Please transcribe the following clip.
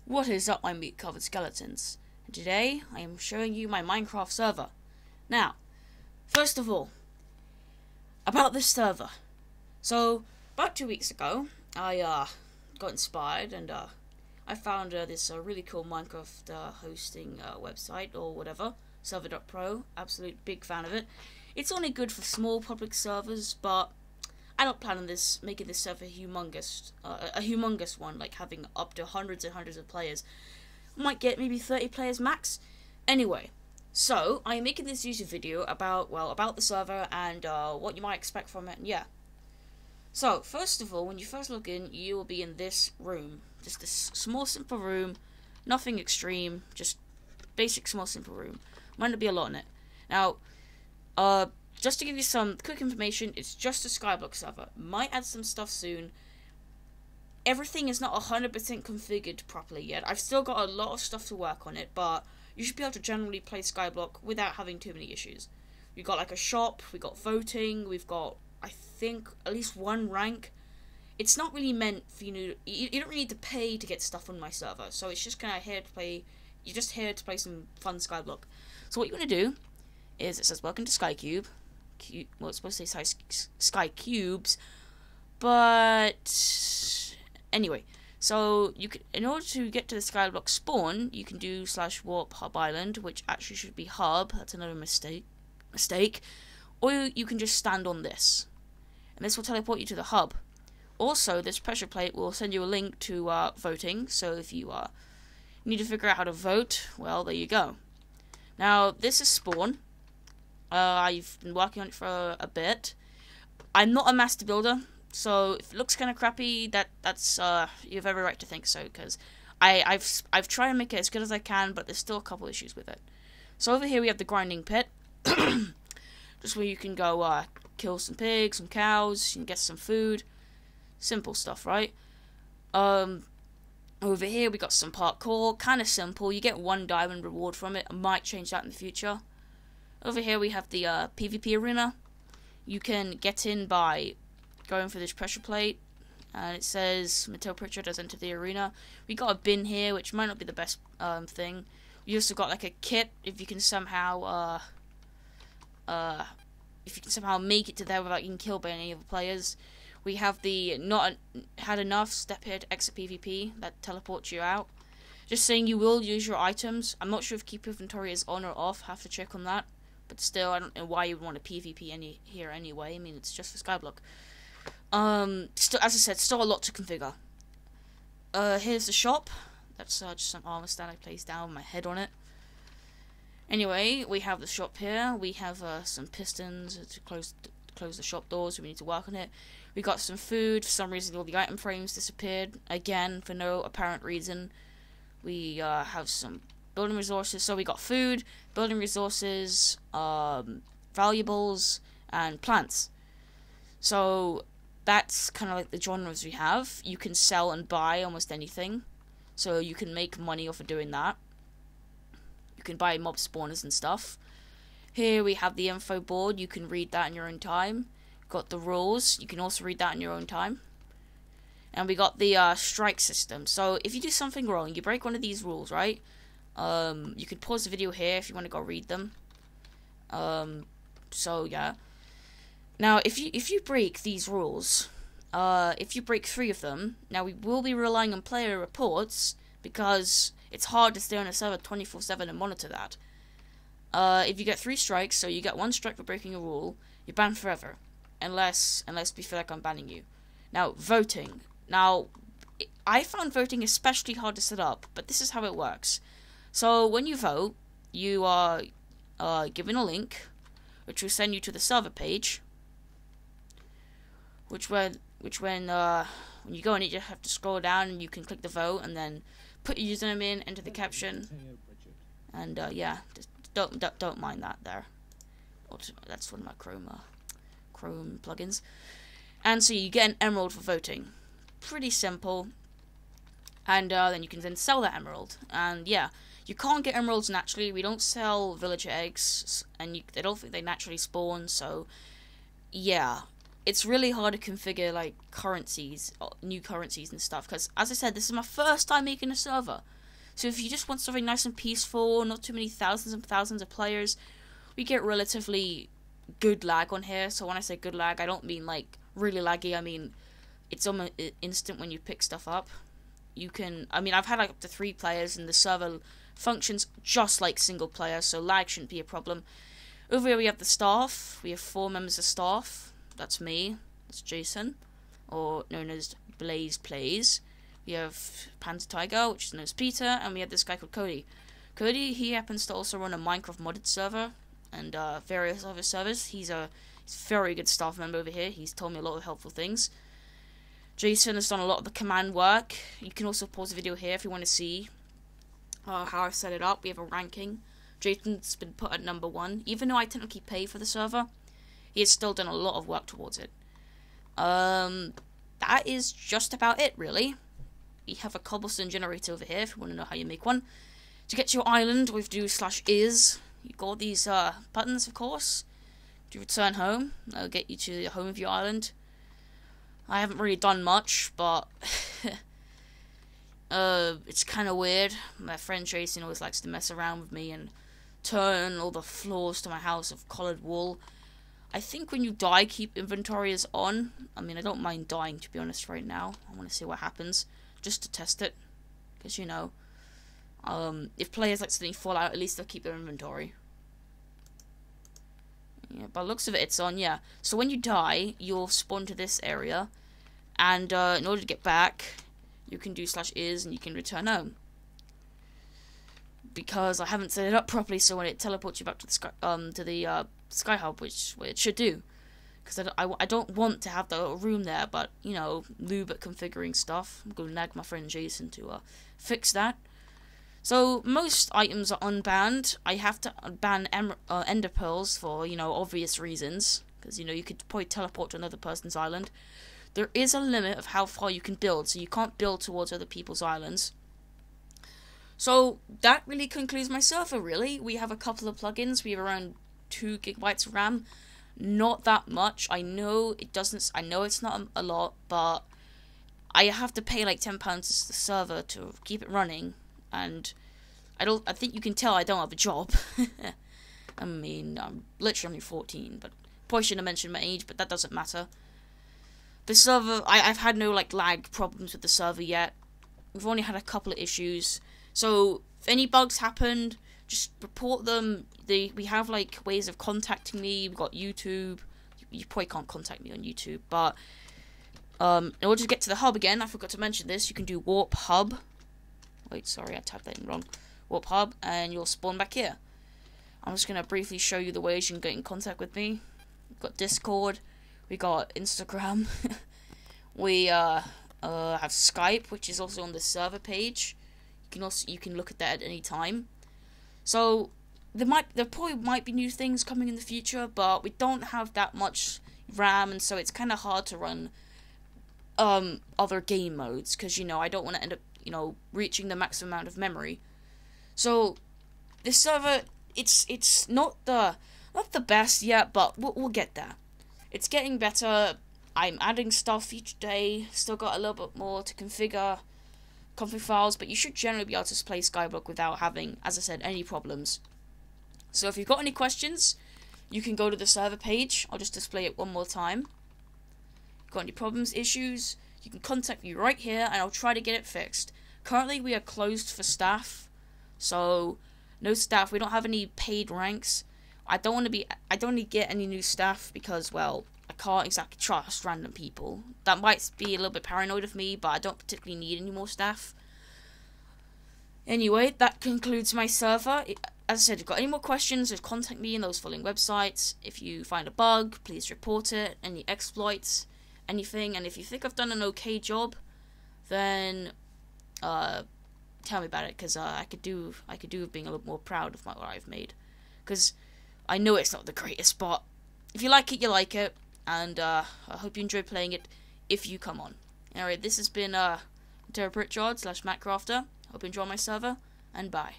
What is up, my meat-covered skeletons? And today, I am showing you my Minecraft server. Now, first of all, about this server. So, about 2 weeks ago, I got inspired and I found this really cool Minecraft hosting website or whatever, server.pro. Absolute big fan of it. It's only good for small public servers, but I don't plan on making this server humongous, a humongous one, like having up to hundreds and hundreds of players. Might get maybe 30 players max. Anyway, so I'm making this YouTube video about the server and what you might expect from it. And yeah. So first of all, when you first log in, you will be in this room, just this small, simple room, nothing extreme, just basic, small, simple room. Might not be a lot in it. Now, just to give you some quick information, it's just a Skyblock server. Might add some stuff soon. Everything is not 100% configured properly yet. I've still got a lot of stuff to work on it, but you should be able to generally play Skyblock without having too many issues. We've got like a shop, we've got voting, we've got, I think, at least one rank. It's not really meant for you don't really need to pay to get stuff on my server, so it's just kind of here to play. You're just here to play some fun Skyblock. So what you want to do is, it says welcome to SkyCube. Well, it's supposed to say SkyCubes, but anyway, so you can, in order to get to the Skyblock spawn, you can do /warp hub island, which actually should be hub. That's another mistake. Or you can just stand on this, and this will teleport you to the hub. Also, this pressure plate will send you a link to voting. So if you need to figure out how to vote, well, there you go. Now this is spawn. I've been working on it for a bit. I'm not a master builder, so if it looks kind of crappy, that's you have every right to think so, because I've tried to make it as good as I can, but there's still a couple issues with it. So over here we have the grinding pit, just where you can go kill some pigs, some cows, you can get some food, simple stuff, right? Over here we got some parkour, kind of simple. You get 1 diamond reward from it. I might change that in the future. Over here we have the PvP arena. You can get in by going for this pressure plate, and it says Mattel Pritchard has entered the arena. We got a bin here, which might not be the best thing. We also got like a kit if you can somehow make it to there without getting killed by any other players. We have the not had enough step here to exit PvP that teleports you out. Just saying, you will use your items. I'm not sure if keep inventory is on or off. Have to check on that. But still, I don't know why you would want a PvP here anyway. I mean, it's just for Skyblock. Still, as I said, still a lot to configure. Here's the shop. That's just some armor stand I placed down with my head on it. Anyway, we have the shop here. We have some pistons to close the shop doors. So we need to work on it. We got some food. For some reason, all the item frames disappeared again for no apparent reason. We have some building resources. So we got food, building resources, valuables, and plants. So that's kind of like the genres we have. You can sell and buy almost anything. So you can make money off of doing that. You can buy mob spawners and stuff. Here we have the info board. You can read that in your own time. Got the rules. You can also read that in your own time. And we got the strike system. So if you do something wrong, you break one of these rules, right? You can pause the video here if you want to go read them. So yeah. Now if you break these rules, if you break 3 of them, now we will be relying on player reports because it's hard to stay on a server 24/7 and monitor that. If you get 3 strikes, so you get 1 strike for breaking a rule, you're banned forever, unless we feel like I'm banning you. Now voting. Now I found voting especially hard to set up, but this is how it works. So when you vote, you are given a link, which will send you to the server page. When you go on it, you have to scroll down and you can click the vote and then put your username in, enter the caption, and yeah, just don't mind that there. That's one of my Chrome plugins. And so you get an emerald for voting. Pretty simple. And then you can then sell that emerald. And yeah, you can't get emeralds naturally. We don't sell villager eggs, and I don't think they naturally spawn. So yeah, it's really hard to configure like currencies, new currencies and stuff. Because as I said, this is my first time making a server. So if you just want something nice and peaceful, not too many thousands and thousands of players, we get relatively good lag on here. So when I say good lag, I don't mean like really laggy. I mean it's almost instant when you pick stuff up. You can, I mean, I've had like up to 3 players, and the server functions just like single player, so lag shouldn't be a problem. Over here we have the staff. We have 4 members of staff. That's me. That's Jason, or known as Blaze Plays. We have Panda Tiger, which is known as Peter, and we have this guy called Cody. Cody, he happens to also run a Minecraft modded server and various other servers. He's a very good staff member over here. He's told me a lot of helpful things. Jason has done a lot of the command work. You can also pause the video here if you want to see how I've set it up. We have a ranking. Jason's been put at number 1. Even though I technically pay for the server, he has still done a lot of work towards it. That is just about it, really. We have a cobblestone generator over here if you want to know how you make one. To get to your island, we have to do /is. You got these buttons, of course. To return home, that'll get you to the home of your island. I haven't really done much, but it's kind of weird. My friend Jason always likes to mess around with me and turn all the floors to my house of colored wool. I think when you die, keep inventory as on. I mean, I don't mind dying, to be honest, right now. I want to see what happens, just to test it. Because, you know, if players like suddenly fall out, at least they'll keep their inventory. Yeah, by the looks of it, it's on, yeah. So when you die, you'll spawn to this area. And in order to get back, you can do /is and you can return home. Because I haven't set it up properly, so when it teleports you back to the Sky Hub, which it should do. Because I don't want to have the room there, but, you know, lube at configuring stuff. I'm going to nag my friend Jason to fix that. So, most items are unbanned. I have to ban ender pearls for, you know, obvious reasons. Because, you know, you could probably teleport to another person's island. There is a limit of how far you can build, so you can't build towards other people's islands. So, that really concludes my server, really. We have a couple of plugins. We have around 2 gigabytes of RAM. Not that much. I know it doesn't. I know it's not a lot, but I have to pay like £10 to the server to keep it running, and I think you can tell I don't have a job. I mean, I'm literally only 14, but probably shouldn't have mentioned my age, but that doesn't matter. The server, I've had no like lag problems with the server yet. We've only had a couple of issues. So if any bugs happened, just report them. We have like ways of contacting me. We've got YouTube. You probably can't contact me on YouTube, but in order to get to the hub again, I forgot to mention this. You can do warp hub. Wait, sorry, I typed that in wrong. Warp hub, and you'll spawn back here. I'm just gonna briefly show you the ways you can get in contact with me. We've got Discord. We got Instagram. We have Skype, which is also on the server page. You can look at that at any time. So there probably might be new things coming in the future, but we don't have that much RAM, and so it's kind of hard to run other game modes, because, you know, I don't want to end up, you know, reaching the maximum amount of memory. So this server, it's not the best yet, but we'll get there. It's getting better. I'm adding stuff each day. Still got a little bit more to configure config files, but you should generally be able to play Skyblock without having, as I said, any problems. So if you've got any questions, you can go to the server page. I'll just display it one more time. Got any problems, issues, you can contact me right here, and I'll try to get it fixed. Currently, we are closed for staff, so no staff. We don't have any paid ranks. I don't want to get any new staff because, well, I can't exactly trust random people. That might be a little bit paranoid of me, but I don't particularly need any more staff. Anyway, that concludes my server. As I said, if you've got any more questions, just contact me in those following websites. If you find a bug, please report it. Any exploits, anything. And if you think I've done an okay job, then tell me about it, because I could do with being a little more proud of what I've made. Because I know it's not the greatest, but if you like it, you like it. And I hope you enjoy playing it if you come on. Alright, this has been Terra Pritchard /Mattcrafter. Hope you enjoy my server, and bye.